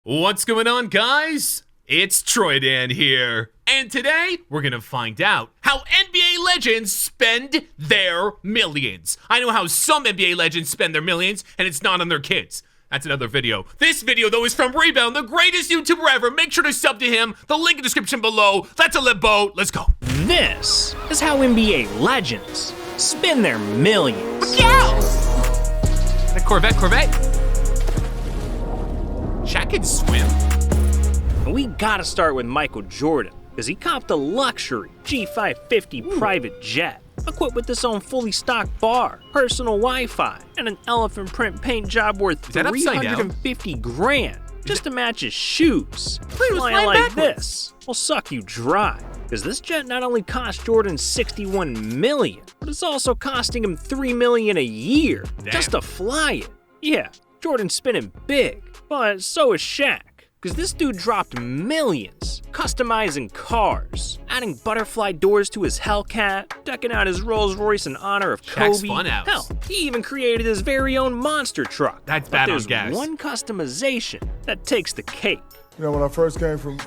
What's going on, guys? It's Troydan here, and today we're gonna find out how NBA legends spend their millions. I know how some NBA legends spend their millions, and it's not on their kids. That's another video. This video, though, is from Rebound, the greatest YouTuber ever. Make sure to sub to him. The link in the description below. That's a LEBOAT. Let's go. This is how NBA legends spend their millions. Yeah! That Corvette. Shaq can swim. And we gotta start with Michael Jordan, because he copped a luxury G550 private jet, equipped with its own fully stocked bar, personal Wi-Fi, and an elephant print paint job worth $350 grand just to match his shoes. Flying like this will suck you dry, because this jet not only cost Jordan $61 million, but it's also costing him $3 million a year just to fly it. Yeah, Jordan's spinning big, but so is Shaq. Because this dude dropped millions customizing cars, adding butterfly doors to his Hellcat, decking out his Rolls Royce in honor of Shaq's Kobe. Funhouse. Hell, he even created his very own monster truck. That's bad on gas. There's one customization that takes the cake. You know, when I first came from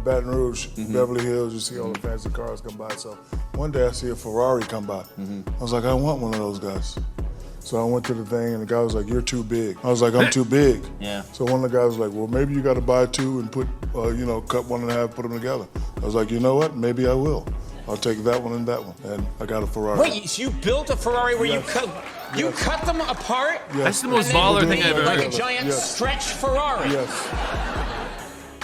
Baton Rouge, Beverly Hills, you see all the fancy cars come by. So one day I see a Ferrari come by. I was like, I want one of those guys. So I went to the thing, and the guy was like, "You're too big." I was like, "I'm too big." Yeah. So one of the guys was like, "Well, maybe you got to buy two and put, cut one in half, put them together." I was like, "You know what? Maybe I will. I'll take that one and that one." And I got a Ferrari. Wait, so you built a Ferrari where you cut them apart? Yes. That's the most baller thing I've ever Like heard. a giant stretch Ferrari. Yes.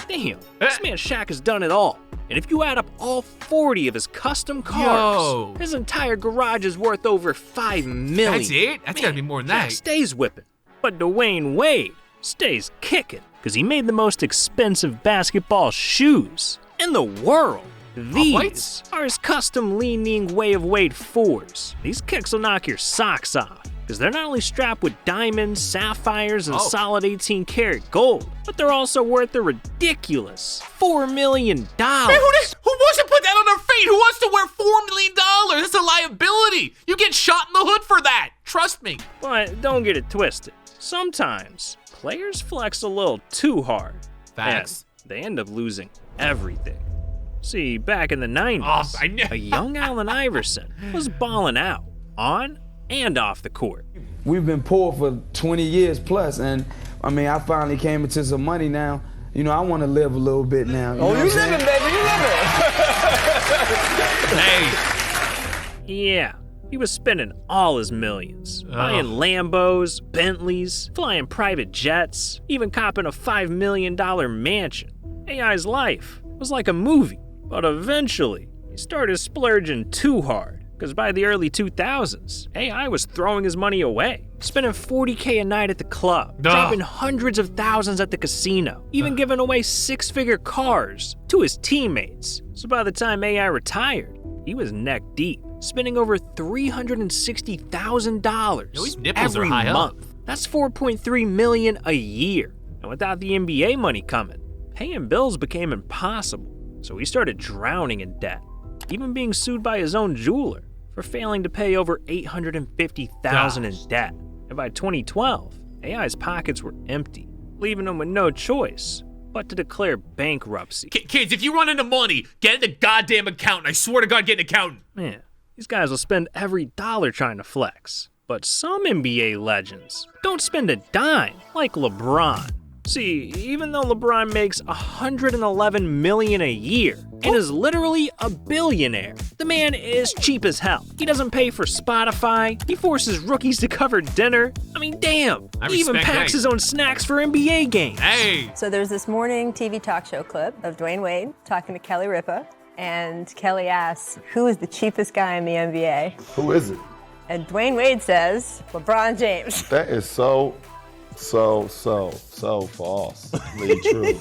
Damn, this man Shaq has done it all. And if you add up all 40 of his custom cars, his entire garage is worth over $5 million. That's it? That's gotta be more than that. Shaq stays whipping, but Dwayne Wade stays kicking, because he made the most expensive basketball shoes in the world. These are his custom leaning Way of Wade 4s. These kicks will knock your socks off, because they're not only strapped with diamonds, sapphires, and solid 18 karat gold, but they're also worth a ridiculous $4 million. Man, who wants to put that on their feet? Who wants to wear $4 million? That's a liability. You get shot in the hood for that. Trust me. But don't get it twisted. Sometimes players flex a little too hard. Facts. And they end up losing everything. See, back in the 90s, a young Allen Iverson was balling out on and off the court. We've been poor for 20 years plus, and I mean, I finally came into some money now. You know, I want to live a little bit now. You living, baby, you living. Hey. Yeah, he was spending all his millions, buying Lambos, Bentleys, flying private jets, even copping a $5 million mansion. AI's life was like a movie, but eventually he started splurging too hard. Because by the early 2000s, AI was throwing his money away, spending $40K a night at the club, dropping hundreds of thousands at the casino, even giving away six-figure cars to his teammates. So by the time AI retired, he was neck deep, spending over $360,000 every month. That's $4.3 million a year. And without the NBA money coming, paying bills became impossible. So he started drowning in debt, even being sued by his own jeweler for failing to pay over $850,000 in debt. And by 2012, AI's pockets were empty, leaving him with no choice but to declare bankruptcy. Kids, if you run into money, get the goddamn accountant. I swear to God, get an accountant. Man, these guys will spend every dollar trying to flex. But some NBA legends don't spend a dime like LeBron. See, even though LeBron makes $111 million a year and is literally a billionaire, the man is cheap as hell. He doesn't pay for Spotify. He forces rookies to cover dinner. I mean, damn. He even packs his own snacks for NBA games. Hey. So there's this morning TV talk show clip of Dwayne Wade talking to Kelly Ripa, and Kelly asks, "Who is the cheapest guy in the NBA?" Who is it? And Dwayne Wade says, LeBron James. That is so falsely true.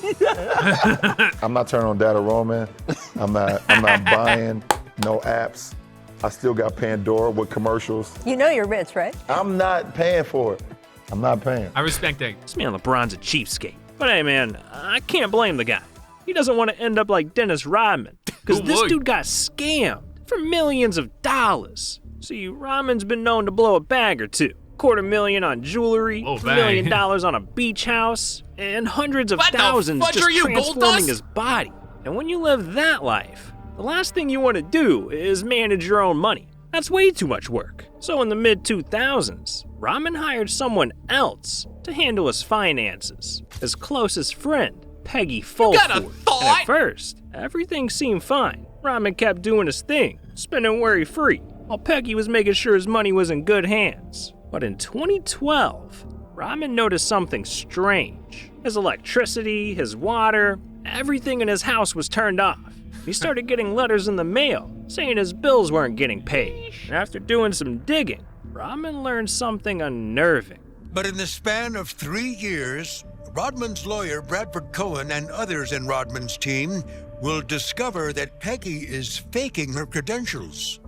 I'm not turning on data roaming. I'm not buying no apps. I still got Pandora with commercials. You know you're rich, right? I'm not paying for it. I'm not paying. I respect that. This man LeBron's a cheapskate. But hey man, I can't blame the guy. He doesn't want to end up like Dennis Rodman, because this dude got scammed for millions of dollars. See, Rodman's been known to blow a bag or two, $250,000 on jewelry, Oh, $1 bang. million on a beach house, and hundreds of What the thousands fudge just are you, Gold transforming Dust? his body. And when you live that life, the last thing you want to do is manage your own money. That's way too much work. So in the mid-2000s, Rodman hired someone else to handle his finances, his closest friend, Peggy Fulford. got a And thought? at first, everything seemed fine. Rodman kept doing his thing, spending worry-free, while Peggy was making sure his money was in good hands. But in 2012, Rodman noticed something strange. His electricity, his water, everything in his house was turned off. He started getting letters in the mail saying his bills weren't getting paid. And after doing some digging, Rodman learned something unnerving. But in the span of 3 years, Rodman's lawyer, Bradford Cohen, and others in Rodman's team will discover that Peggy is faking her credentials.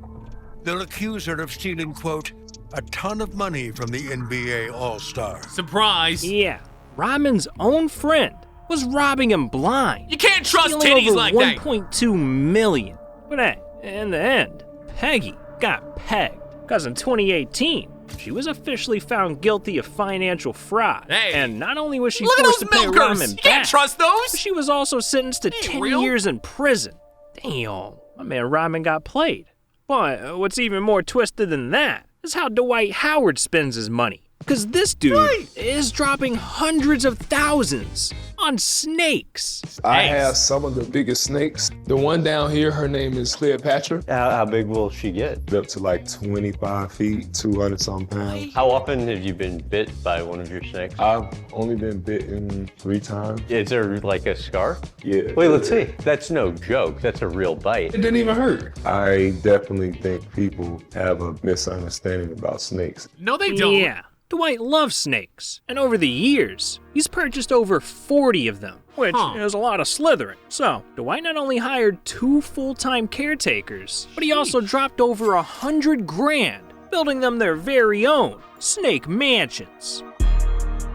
They'll accuse her of stealing, quote, a ton of money from the NBA All-Star. Surprise. Yeah, Rodman's own friend was robbing him blind. You can't trust stealing titties over like that. 1.2 million. But hey, in the end, Peggy got pegged. Because in 2018, she was officially found guilty of financial fraud. Hey. And not only was she Look at forced those to pay milkers. Rodman You can't back, trust those. but she was also sentenced to 10 real. years in prison. Damn, my man Rodman got played. But what's even more twisted than that is how Dwight Howard spends his money. Because this dude is dropping hundreds of thousands on snakes. I Thanks. have some of the biggest snakes. The one down here, her name is Cleopatra. How big will she get? Up to like 25 feet, 200 some pounds. How often have you been bit by one of your snakes? I've only been bitten 3 times. Is there like a scar? Yeah. Wait, let's see. That's no joke. That's a real bite. It didn't even hurt. I definitely think people have a misunderstanding about snakes. No, they don't. Yeah, Dwight loves snakes. And over the years, he's purchased over 40 of them, which is a lot of slithering. So, Dwight not only hired 2 full-time caretakers, but he also dropped over $100,000 building them their very own snake mansions.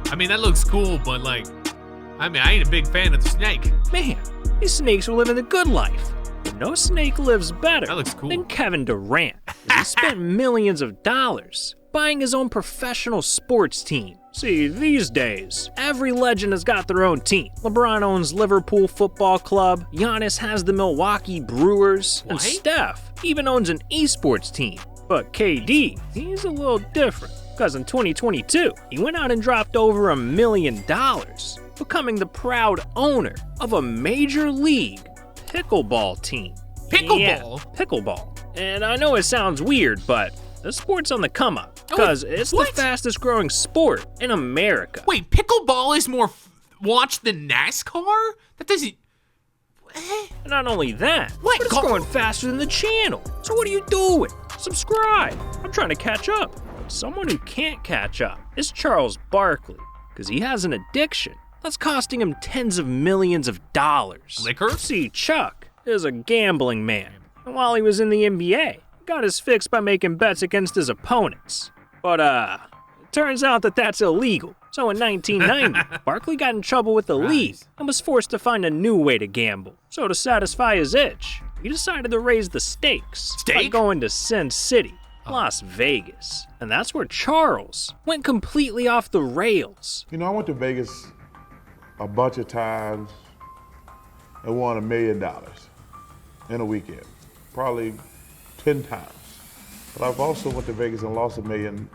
I mean, that looks cool, but like, I ain't a big fan of the snake. Man, these snakes are living the good life. But no snake lives better That looks cool. than Kevin Durant. He spent millions of dollars buying his own professional sports team. See, these days, every legend has got their own team. LeBron owns Liverpool Football Club, Giannis has the Milwaukee Brewers, and What? Steph even owns an esports team. But KD, he's a little different, because in 2022, he went out and dropped over $1 million, becoming the proud owner of a major league pickleball team. Pickleball? Yeah, pickleball. And I know it sounds weird, but the sport's on the come up, because it's what? the fastest growing sport in America. Wait, pickleball is more watched than NASCAR? That doesn't. And not only that, What? but it's growing faster than the channel. So what are you doing? Subscribe. I'm trying to catch up. But someone who can't catch up is Charles Barkley, because he has an addiction that's costing him tens of millions of dollars. Liquor? See, Chuck is a gambling man. And while he was in the NBA, he got his fix by making bets against his opponents. But, it turns out that that's illegal. So in 1990, Barkley got in trouble with the league and was forced to find a new way to gamble. So to satisfy his itch, he decided to raise the stakes by Stake? going to Sin City, Las Vegas. And that's where Charles went completely off the rails. You know, I went to Vegas a bunch of times and won $1 million in a weekend, probably 10 times. But I've also went to Vegas and lost $1 million,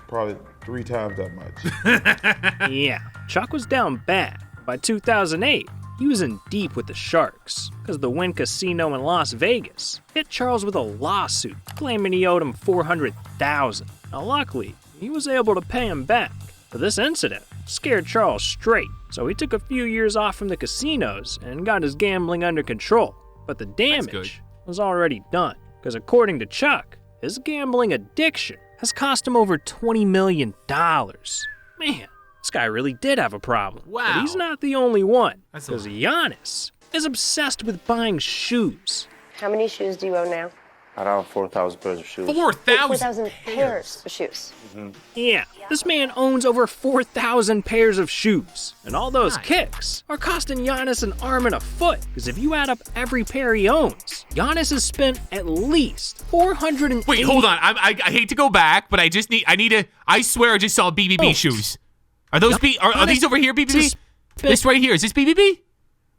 probably 3 times that much. Yeah, Chuck was down bad. By 2008, he was in deep with the Sharks, because the Wynn Casino in Las Vegas hit Charles with a lawsuit claiming he owed him $400,000. Now luckily, he was able to pay him back. But this incident scared Charles straight, so he took a few years off from the casinos and got his gambling under control. But the damage was already done, because according to Chuck, his gambling addiction has cost him over $20 million. Man, this guy really did have a problem. Wow. But he's not the only one, That's a because Giannis is obsessed with buying shoes. How many shoes do you own now? Around 4,000 pairs of shoes. 4,000 4,000 pairs of shoes. Yeah, this man owns over 4,000 pairs of shoes. And all those kicks are costing Giannis an arm and a foot. Because if you add up every pair he owns, Giannis has spent at least 480. Wait, hold on. I hate to go back, but I swear I just saw BBB shoes. Are those are these over here, BBB? This right here, is this BBB?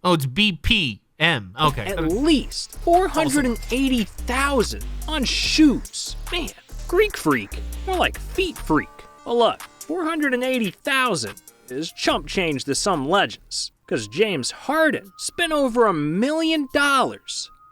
Oh, it's BPM. Okay. At least 480,000 on shoes. Man, Greek freak. More like feet freak. Well, look, 480,000 is chump change to some legends. Because James Harden spent over $1 million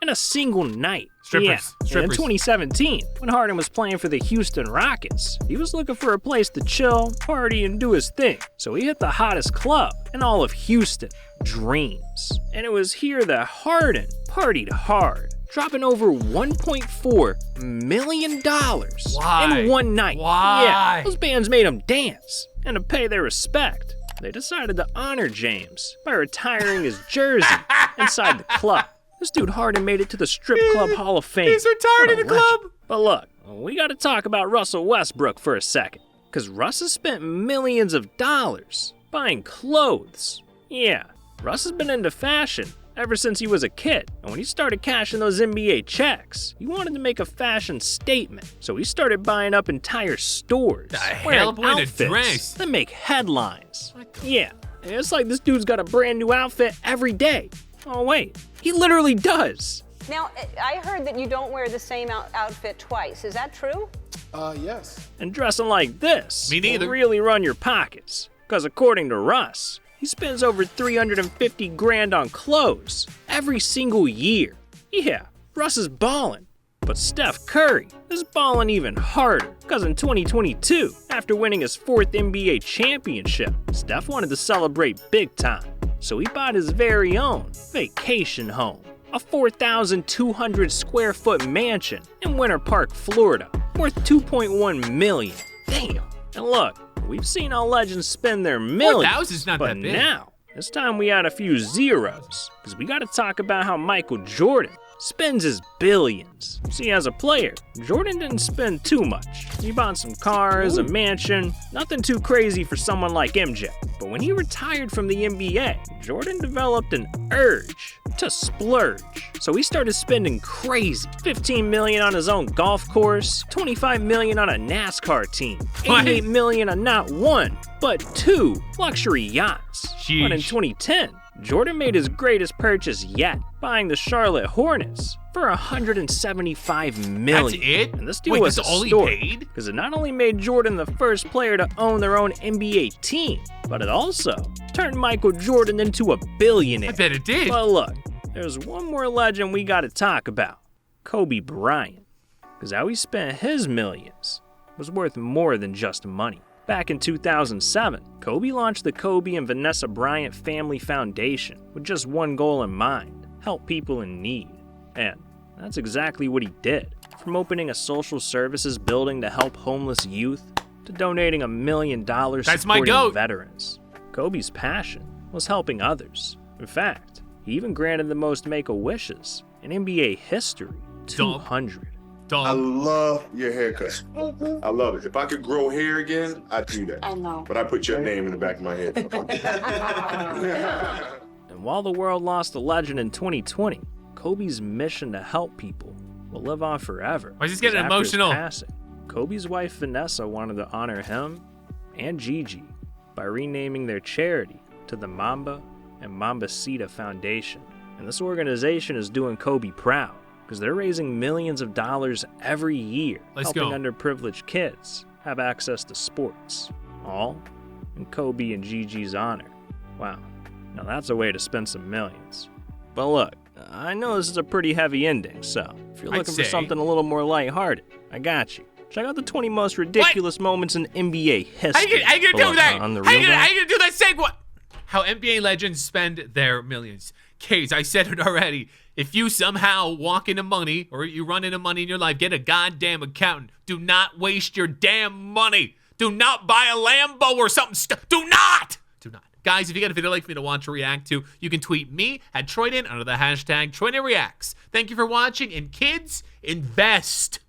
in a single night. Strippers. Yeah, in 2017, when Harden was playing for the Houston Rockets, he was looking for a place to chill, party, and do his thing. So he hit the hottest club in all of Houston, Dreams. And it was here that Harden partied hard, dropping over $1.4 million in one night. Why? Yeah, those bands made him dance. And to pay their respect, they decided to honor James by retiring his jersey inside the club. This dude Harden made it to the Strip Club Hall of Fame. He's retired in the club. But look, we gotta talk about Russell Westbrook for a second. Because Russ has spent millions of dollars buying clothes. Yeah, Russ has been into fashion ever since he was a kid. And when he started cashing those NBA checks, he wanted to make a fashion statement. So he started buying up entire stores, wearing outfits that make headlines. Yeah, it's like this dude's got a brand new outfit every day. Oh wait, he literally does. Now, I heard that you don't wear the same outfit twice. Is that true? Yes. And dressing like this Me neither. will really run your pockets. Because according to Russ, he spends over 350 grand on clothes every single year. Yeah, Russ is ballin'. But Steph Curry is ballin' even harder. Because in 2022, after winning his 4th NBA championship, Steph wanted to celebrate big time. So he bought his very own vacation home, a 4,200 square foot mansion in Winter Park, Florida, worth $2.1 million. Damn. And look, we've seen how legends spend their millions, 4,000 is not but that big. now it's time we add a few zeros, because we got to talk about how Michael Jordan spends his billions. See, as a player, Jordan didn't spend too much. He bought some cars, a mansion, nothing too crazy for someone like MJ. But when he retired from the NBA, Jordan developed an urge to splurge. So he started spending crazy. $15 million on his own golf course, $25 million on a NASCAR team, $88 million on not one, but 2 luxury yachts. Sheesh. But in 2010, Jordan made his greatest purchase yet, buying the Charlotte Hornets for $175 million. That's it? And this deal Wait, was that's a all he story, paid? because it not only made Jordan the first player to own their own NBA team, but it also turned Michael Jordan into a billionaire. I bet it did. But look, there's one more legend we gotta talk about. Kobe Bryant. Because how he spent his millions was worth more than just money. Back in 2007, Kobe launched the Kobe and Vanessa Bryant Family Foundation with just one goal in mind: help people in need. And that's exactly what he did. From opening a social services building to help homeless youth, to donating $1 million supporting veterans. Kobe's passion was helping others. In fact, he even granted the most Make-A-Wishes in NBA history, 200. I love your haircut. I love it. If I could grow hair again, I'd do that. I know. But I put your name in the back of my head. And while the world lost a legend in 2020, Kobe's mission to help people will live on forever. Why is this getting After his emotional? passing, Kobe's wife Vanessa wanted to honor him and Gigi by renaming their charity to the Mamba and Mambacita Foundation. And this organization is doing Kobe proud, because they're raising millions of dollars every year, helping underprivileged kids have access to sports, all in Kobe and Gigi's honor. Wow, now that's a way to spend some millions. But look, I know this is a pretty heavy ending, so if you're looking for something a little more lighthearted, I got you. Check out the 20 most ridiculous moments in NBA history. How you gonna do that? On the How you real gonna do that segue? How NBA legends spend their millions. Case, I said it already. If you somehow walk into money or you run into money in your life, get a goddamn accountant. Do not waste your damn money. Do not buy a Lambo or something. Do not. Do not. Guys, if you got a video like for me to watch or react to, you can tweet me at Troydan under the hashtag TroydanReacts. Thank you for watching, and kids, invest.